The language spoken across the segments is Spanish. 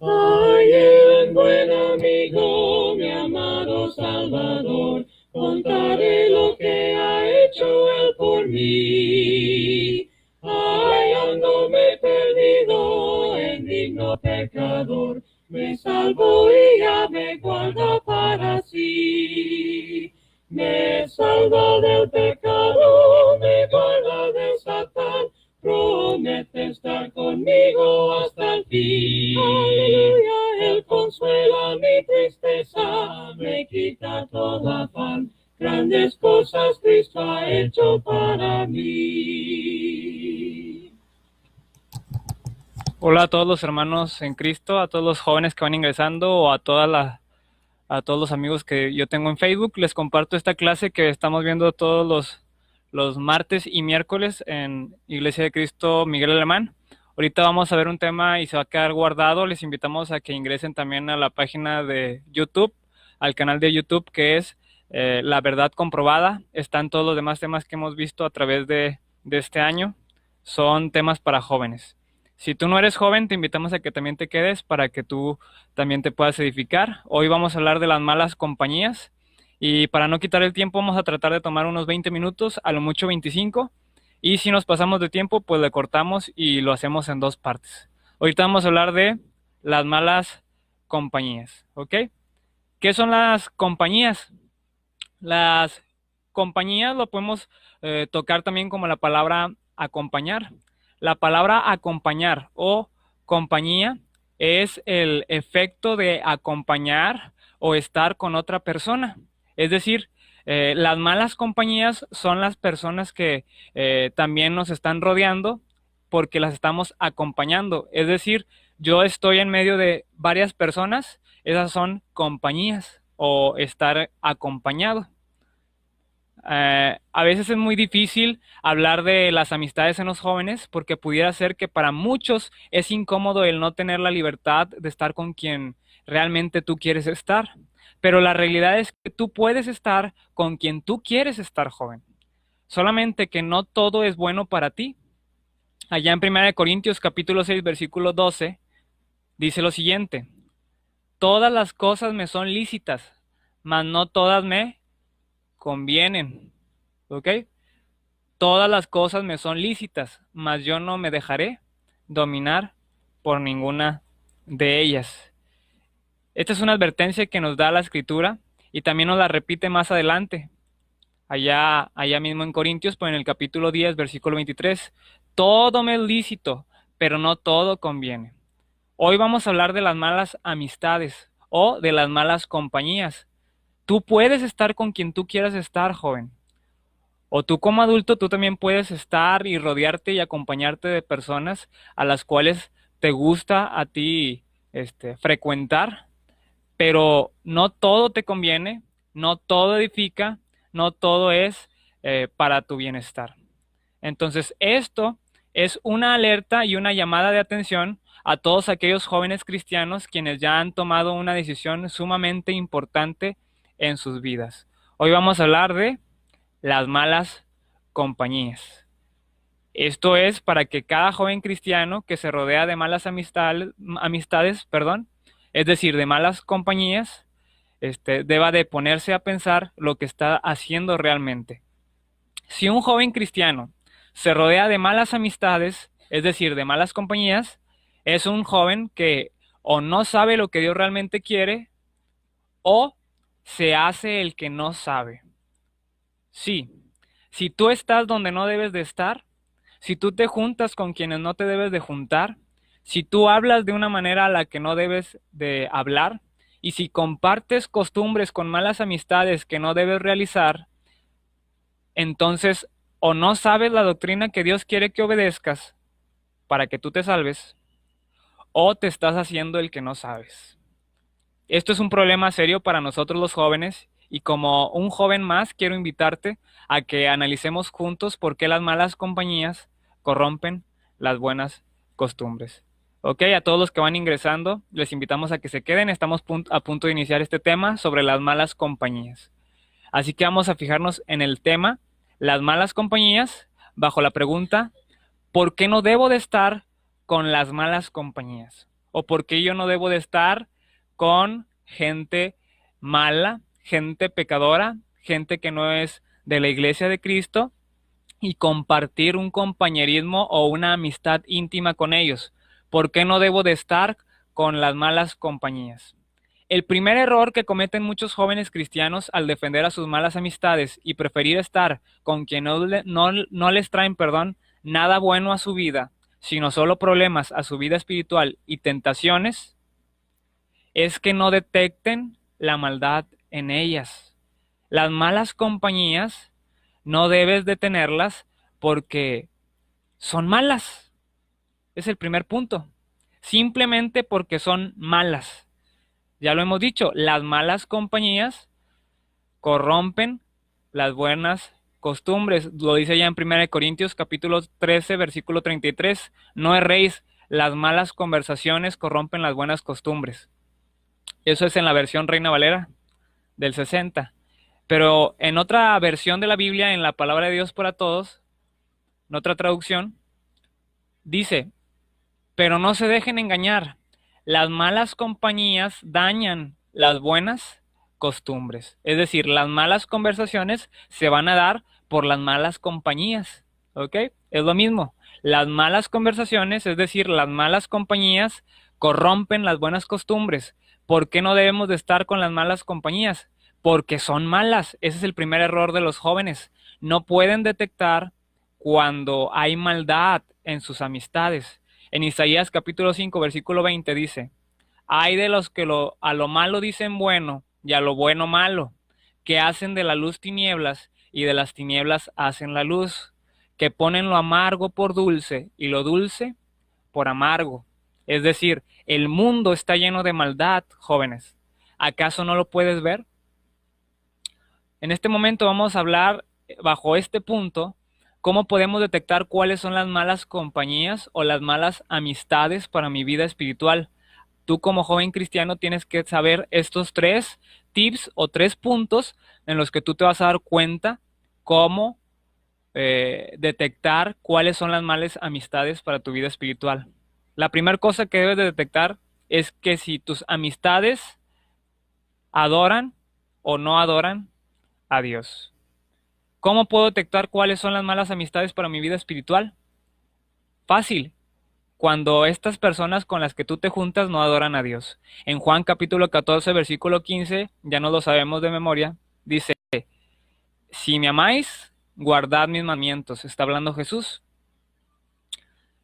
Ay, el buen amigo, mi amado Salvador, contaré lo que ha hecho él por mí. Ay, andóme perdido, en digno pecador, me salvó y ya me guarda para sí. Me salva del pecado, me guarda del Satán, promete estar conmigo hasta el fin. Aleluya, Él consuela mi tristeza, me quita todo afán. Grandes cosas Cristo ha hecho para mí. Hola a todos los hermanos en Cristo, a todos los jóvenes que van ingresando o a todos los amigos que yo tengo en Facebook. Les comparto esta clase que estamos viendo todos los martes y miércoles en Iglesia de Cristo Miguel Alemán. Ahorita vamos a ver un tema y se va a quedar guardado. Les invitamos a que ingresen también a la página de YouTube, al canal de YouTube que es La Verdad Comprobada. Están todos los demás temas que hemos visto a través de este año. Son temas para jóvenes. Si tú no eres joven, te invitamos a que también te quedes para que tú también te puedas edificar. Hoy vamos a hablar de las malas compañías y para no quitar el tiempo vamos a tratar de tomar unos 20 minutos, a lo mucho 25, y si nos pasamos de tiempo, pues le cortamos y lo hacemos en dos partes. Ahorita vamos a hablar de las malas compañías, ¿ok? ¿Qué son las compañías? Las compañías lo podemos tocar también como la palabra acompañar. La palabra acompañar o compañía es el efecto de acompañar o estar con otra persona. Es decir, las malas compañías son las personas que también nos están rodeando porque las estamos acompañando. Es decir, yo estoy en medio de varias personas, esas son compañías o estar acompañado. A veces es muy difícil hablar de las amistades en los jóvenes porque pudiera ser que para muchos es incómodo el no tener la libertad de estar con quien realmente tú quieres estar. Pero la realidad es que tú puedes estar con quien tú quieres estar, joven. Solamente que no todo es bueno para ti. Allá en 1 Corintios capítulo 6 versículo 12 dice lo siguiente: todas las cosas me son lícitas, mas no todas me convienen. ¿Ok? Todas las cosas me son lícitas, mas yo no me dejaré dominar por ninguna de ellas. Esta es una advertencia que nos da la Escritura y también nos la repite más adelante, allá mismo en Corintios, pues en el capítulo 10, versículo 23. Todo me es lícito, pero no todo conviene. Hoy vamos a hablar de las malas amistades o de las malas compañías. Tú puedes estar con quien tú quieras estar, joven. O tú como adulto, tú también puedes estar y rodearte y acompañarte de personas a las cuales te gusta a ti frecuentar, pero no todo te conviene, no todo edifica, no todo es para tu bienestar. Entonces, esto es una alerta y una llamada de atención a todos aquellos jóvenes cristianos quienes ya han tomado una decisión sumamente importante en sus vidas. Hoy vamos a hablar de las malas compañías. Esto es para que cada joven cristiano que se rodea de malas amistades, es decir, de malas compañías, deba de ponerse a pensar lo que está haciendo realmente. Si un joven cristiano se rodea de malas amistades, es decir, de malas compañías, es un joven que o no sabe lo que Dios realmente quiere o se hace el que no sabe. Sí, si tú estás donde no debes de estar, si tú te juntas con quienes no te debes de juntar, si tú hablas de una manera a la que no debes de hablar, y si compartes costumbres con malas amistades que no debes realizar, entonces o no sabes la doctrina que Dios quiere que obedezcas para que tú te salves, o te estás haciendo el que no sabes. Esto es un problema serio para nosotros los jóvenes y como un joven más quiero invitarte a que analicemos juntos por qué las malas compañías corrompen las buenas costumbres. Ok, a todos los que van ingresando, les invitamos a que se queden. Estamos a punto de iniciar este tema sobre las malas compañías. Así que vamos a fijarnos en el tema, las malas compañías, bajo la pregunta, ¿por qué no debo de estar con las malas compañías? ¿O por qué yo no debo de estar con gente mala, gente pecadora, gente que no es de la iglesia de Cristo y compartir un compañerismo o una amistad íntima con ellos? ¿Por qué no debo de estar con las malas compañías? El primer error que cometen muchos jóvenes cristianos al defender a sus malas amistades y preferir estar con quien no les traen, nada bueno a su vida, sino solo problemas a su vida espiritual y tentaciones, es que no detecten la maldad en ellas. Las malas compañías no debes de tenerlas porque son malas. Es el primer punto. Simplemente porque son malas. Ya lo hemos dicho, las malas compañías corrompen las buenas costumbres. Lo dice ya en 1 Corintios capítulo 13, versículo 33. No erréis, las malas conversaciones corrompen las buenas costumbres. Eso es en la versión Reina Valera del 60. Pero en otra versión de la Biblia, en la Palabra de Dios para Todos, en otra traducción, dice: pero no se dejen engañar, las malas compañías dañan las buenas costumbres. Es decir, las malas conversaciones se van a dar por las malas compañías. ¿Ok? Es lo mismo. Las malas conversaciones, es decir, las malas compañías, corrompen las buenas costumbres. ¿Por qué no debemos de estar con las malas compañías? Porque son malas. Ese es el primer error de los jóvenes. No pueden detectar cuando hay maldad en sus amistades. En Isaías capítulo 5, versículo 20 dice: hay de los que a lo malo dicen bueno y a lo bueno malo, que hacen de la luz tinieblas y de las tinieblas hacen la luz, que ponen lo amargo por dulce y lo dulce por amargo. Es decir, el mundo está lleno de maldad, jóvenes. ¿Acaso no lo puedes ver? En este momento vamos a hablar bajo este punto cómo podemos detectar cuáles son las malas compañías o las malas amistades para mi vida espiritual. Tú como joven cristiano tienes que saber estos 3 tips o 3 puntos en los que tú te vas a dar cuenta cómo detectar cuáles son las malas amistades para tu vida espiritual. La primera cosa que debes de detectar es que si tus amistades adoran o no adoran a Dios. ¿Cómo puedo detectar cuáles son las malas amistades para mi vida espiritual? Fácil. Cuando estas personas con las que tú te juntas no adoran a Dios. En Juan capítulo 14, versículo 15, ya no lo sabemos de memoria, dice: si me amáis, guardad mis mandamientos. Está hablando Jesús.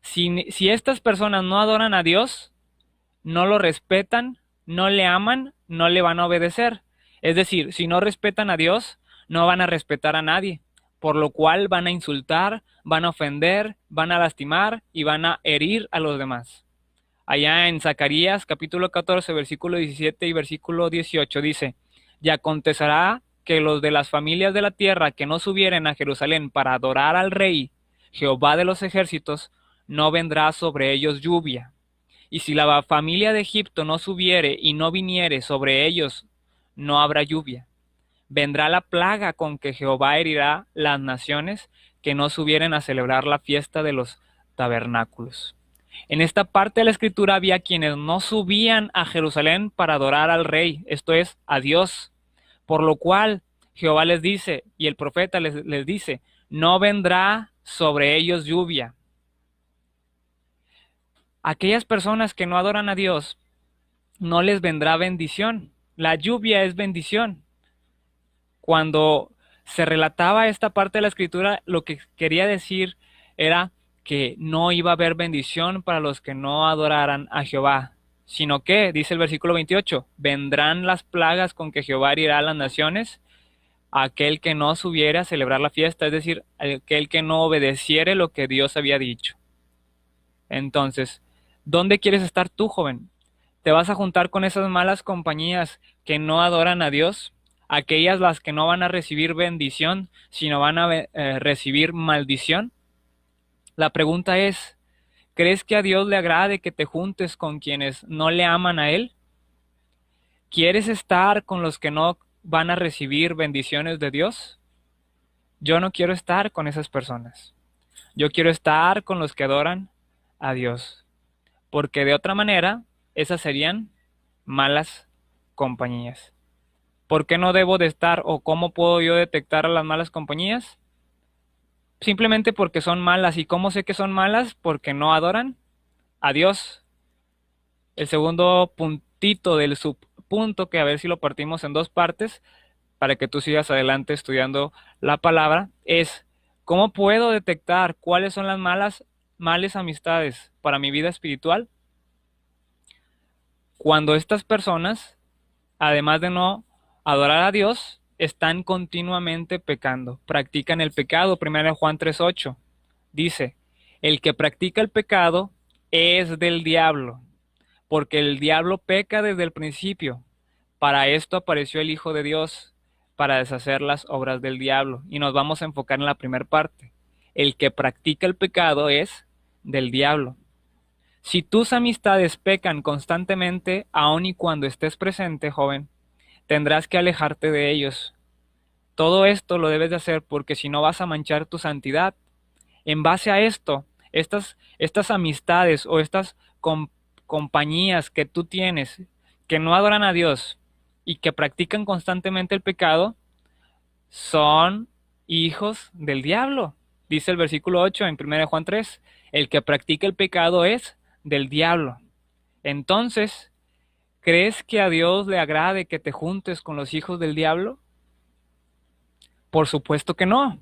Si estas personas no adoran a Dios, no lo respetan, no le aman, no le van a obedecer. Es decir, si no respetan a Dios, no van a respetar a nadie, por lo cual van a insultar, van a ofender, van a lastimar y van a herir a los demás. Allá en Zacarías capítulo 14, versículo 17 y versículo 18 dice: y acontecerá que los de las familias de la tierra que no subieren a Jerusalén para adorar al Rey, Jehová de los ejércitos, no vendrá sobre ellos lluvia. Y si la familia de Egipto no subiere y no viniere sobre ellos, no habrá lluvia. Vendrá la plaga con que Jehová herirá las naciones que no subieren a celebrar la fiesta de los tabernáculos. En esta parte de la escritura había quienes no subían a Jerusalén para adorar al Rey, esto es, a Dios. Por lo cual Jehová les dice, y el profeta les dice: no vendrá sobre ellos lluvia. Aquellas personas que no adoran a Dios, no les vendrá bendición. La lluvia es bendición. Cuando se relataba esta parte de la escritura, lo que quería decir era que no iba a haber bendición para los que no adoraran a Jehová, sino que, dice el versículo 28, vendrán las plagas con que Jehová herirá a las naciones, a aquel que no subiera a celebrar la fiesta, es decir, aquel que no obedeciere lo que Dios había dicho. Entonces, ¿dónde quieres estar tú, joven? ¿Te vas a juntar con esas malas compañías que no adoran a Dios? Aquellas las que no van a recibir bendición, sino van a recibir maldición. La pregunta es: ¿crees que a Dios le agrade que te juntes con quienes no le aman a Él? ¿Quieres estar con los que no van a recibir bendiciones de Dios? Yo no quiero estar con esas personas. Yo quiero estar con los que adoran a Dios. porque de otra manera esas serían malas compañías. ¿Por qué no debo de estar o cómo puedo yo detectar a las malas compañías? Simplemente porque son malas. ¿Y cómo sé que son malas? Porque no adoran a Dios. El segundo puntito del subpunto, que a ver si lo partimos en dos partes para que tú sigas adelante estudiando la palabra, es ¿cómo puedo detectar cuáles son las malas amistades para mi vida espiritual? Cuando estas personas, además de no adorar a Dios, están continuamente pecando, practican el pecado. 1 Juan 3:8 dice, el que practica el pecado es del diablo, porque el diablo peca desde el principio. Para esto apareció el Hijo de Dios, para deshacer las obras del diablo. Y nos vamos a enfocar en la primera parte. El que practica el pecado es del diablo. Si tus amistades pecan constantemente, aun y cuando estés presente, joven, tendrás que alejarte de ellos. Todo esto lo debes de hacer porque si no vas a manchar tu santidad. En base a esto, estas amistades o estas compañías que tú tienes que no adoran a Dios y que practican constantemente el pecado, son hijos del diablo. Dice el versículo 8 en 1 Juan 3, el que practica el pecado es del diablo. Entonces, ¿crees que a Dios le agrade que te juntes con los hijos del diablo? Por supuesto que no.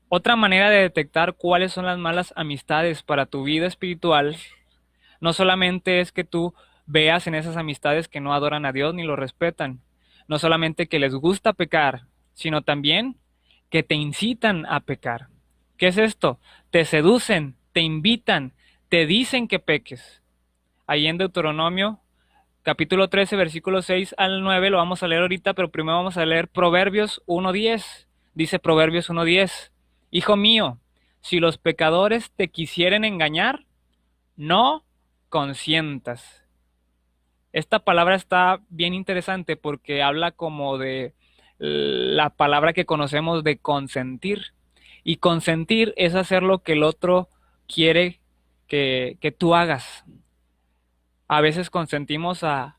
Otra manera de detectar cuáles son las malas amistades para tu vida espiritual, no solamente es que tú veas en esas amistades que no adoran a Dios ni lo respetan, no solamente que les gusta pecar, sino también que te incitan a pecar. ¿Qué es esto? Te seducen, te invitan, te dicen que peques. Ahí en Deuteronomio, capítulo 13, versículo 6 al 9, lo vamos a leer ahorita, pero primero vamos a leer Proverbios 1:10. Dice Proverbios 1:10, hijo mío, si los pecadores te quisieren engañar, no consientas. Esta palabra está bien interesante porque habla como de la palabra que conocemos de consentir. Y consentir es hacer lo que el otro quiere que tú hagas. A veces consentimos a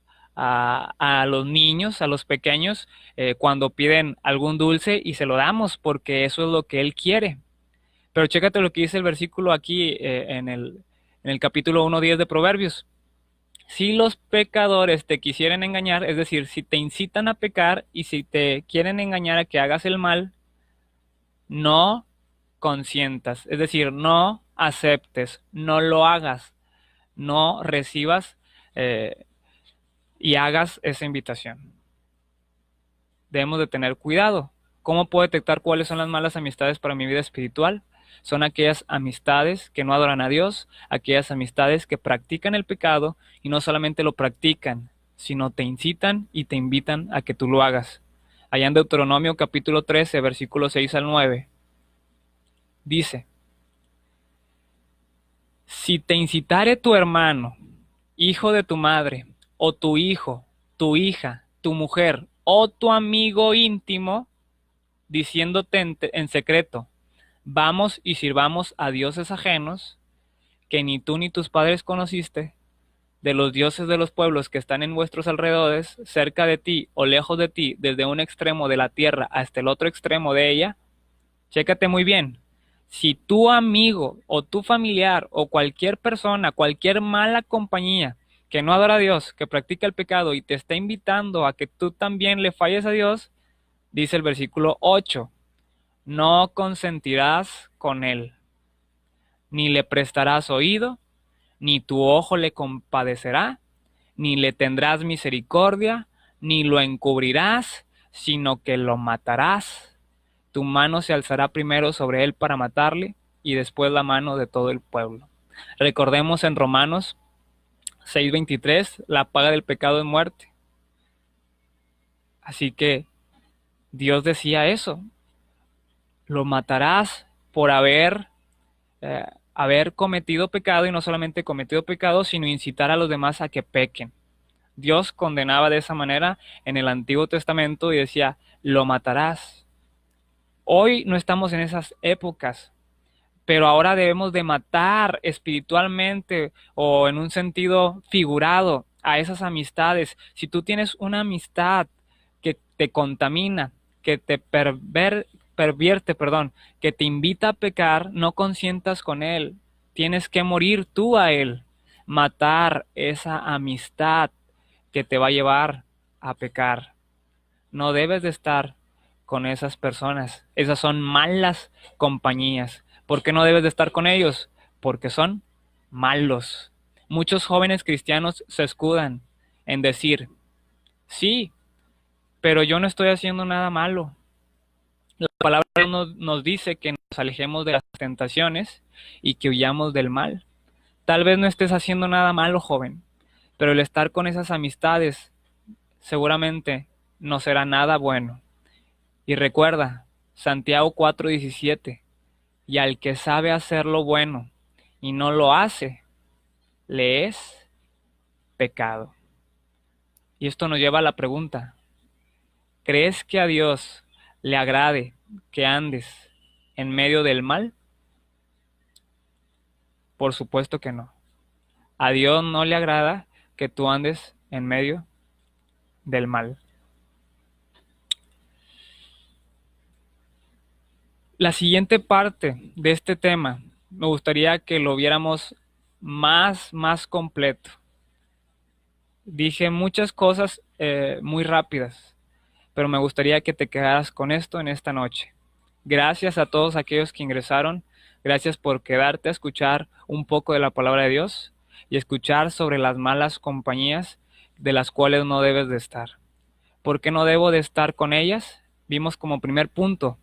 los niños, a los pequeños, cuando piden algún dulce y se lo damos porque eso es lo que él quiere. Pero chécate lo que dice el versículo aquí en el capítulo 1:10 de Proverbios. Si los pecadores te quisieren engañar, es decir, si te incitan a pecar y si te quieren engañar a que hagas el mal, no consientas, es decir, no aceptes, no lo hagas, no recibas y hagas esa invitación. Debemos de tener cuidado. ¿Cómo puedo detectar cuáles son las malas amistades para mi vida espiritual? Son aquellas amistades que no adoran a Dios, aquellas amistades que practican el pecado y no solamente lo practican, sino te incitan y te invitan a que tú lo hagas. Allá en Deuteronomio capítulo 13, versículos 6 al 9, dice, si te incitare tu hermano, hijo de tu madre, o tu hijo, tu hija, tu mujer, o tu amigo íntimo, diciéndote en secreto, vamos y sirvamos a dioses ajenos, que ni tú ni tus padres conociste, de los dioses de los pueblos que están en vuestros alrededores, cerca de ti o lejos de ti, desde un extremo de la tierra hasta el otro extremo de ella, chécate muy bien. Si tu amigo o tu familiar o cualquier persona, cualquier mala compañía que no adora a Dios, que practica el pecado y te está invitando a que tú también le falles a Dios, dice el versículo 8, no consentirás con él, ni le prestarás oído, ni tu ojo le compadecerá, ni le tendrás misericordia, ni lo encubrirás, sino que lo matarás. Tu mano se alzará primero sobre él para matarle, y después la mano de todo el pueblo. Recordemos en Romanos 6:23, la paga del pecado es muerte. Así que Dios decía eso, lo matarás por haber cometido pecado, y no solamente cometido pecado, sino incitar a los demás a que pequen. Dios condenaba de esa manera en el Antiguo Testamento y decía, lo matarás. Hoy no estamos en esas épocas, pero ahora debemos de matar espiritualmente o en un sentido figurado a esas amistades. Si tú tienes una amistad que te contamina, que te pervierte, perdón, que te invita a pecar, no consientas con él. Tienes que morir tú a él, matar esa amistad que te va a llevar a pecar. No debes de estar con esas personas. Esas son malas compañías. ¿Por qué no debes de estar con ellos? Porque son malos. Muchos jóvenes cristianos se escudan en decir, sí, pero yo no estoy haciendo nada malo. La palabra nos dice que nos alejemos de las tentaciones y que huyamos del mal. Tal vez no estés haciendo nada malo, joven, pero el estar con esas amistades seguramente no será nada bueno. Y recuerda, Santiago 4:17, y al que sabe hacer lo bueno y no lo hace, le es pecado. Y esto nos lleva a la pregunta, ¿crees que a Dios le agrade que andes en medio del mal? Por supuesto que no. A Dios no le agrada que tú andes en medio del mal. La siguiente parte de este tema me gustaría que lo viéramos más completo. Dije muchas cosas muy rápidas, pero me gustaría que te quedaras con esto en esta noche. Gracias a todos aquellos que ingresaron. Gracias por quedarte a escuchar un poco de la palabra de Dios y escuchar sobre las malas compañías de las cuales no debes de estar. ¿Por qué no debo de estar con ellas? Vimos como primer punto,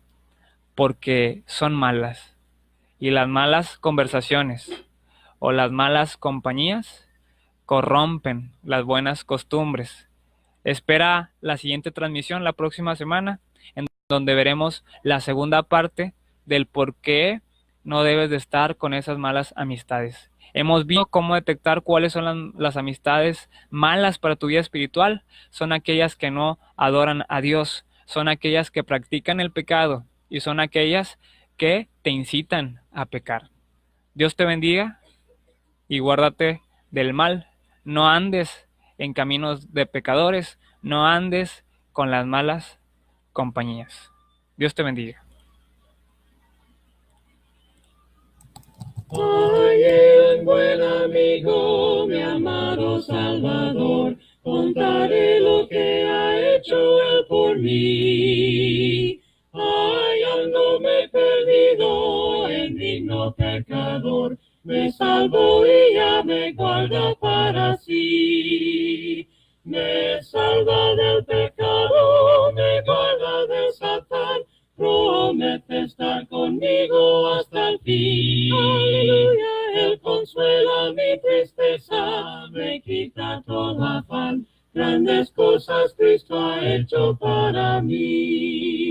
porque son malas. Y las malas conversaciones o las malas compañías corrompen las buenas costumbres. Espera la siguiente transmisión la próxima semana, en donde veremos la segunda parte del por qué no debes de estar con esas malas amistades. Hemos visto cómo detectar cuáles son las amistades malas para tu vida espiritual. Son aquellas que no adoran a Dios, son aquellas que practican el pecado y son aquellas que te incitan a pecar. Dios te bendiga y guárdate del mal. No andes en caminos de pecadores, no andes con las malas compañías. Dios te bendiga. Ay, un buen amigo, mi amado Salvador, contaré lo que ha hecho Él por mí. Hallándome perdido en digno pecador, me salvó y ya me guarda para sí. Me salva del pecado, me guarda del Satán, promete estar conmigo hasta el fin. Aleluya. Él consuela mi tristeza, me quita todo afán. Grandes cosas Cristo ha hecho para mí.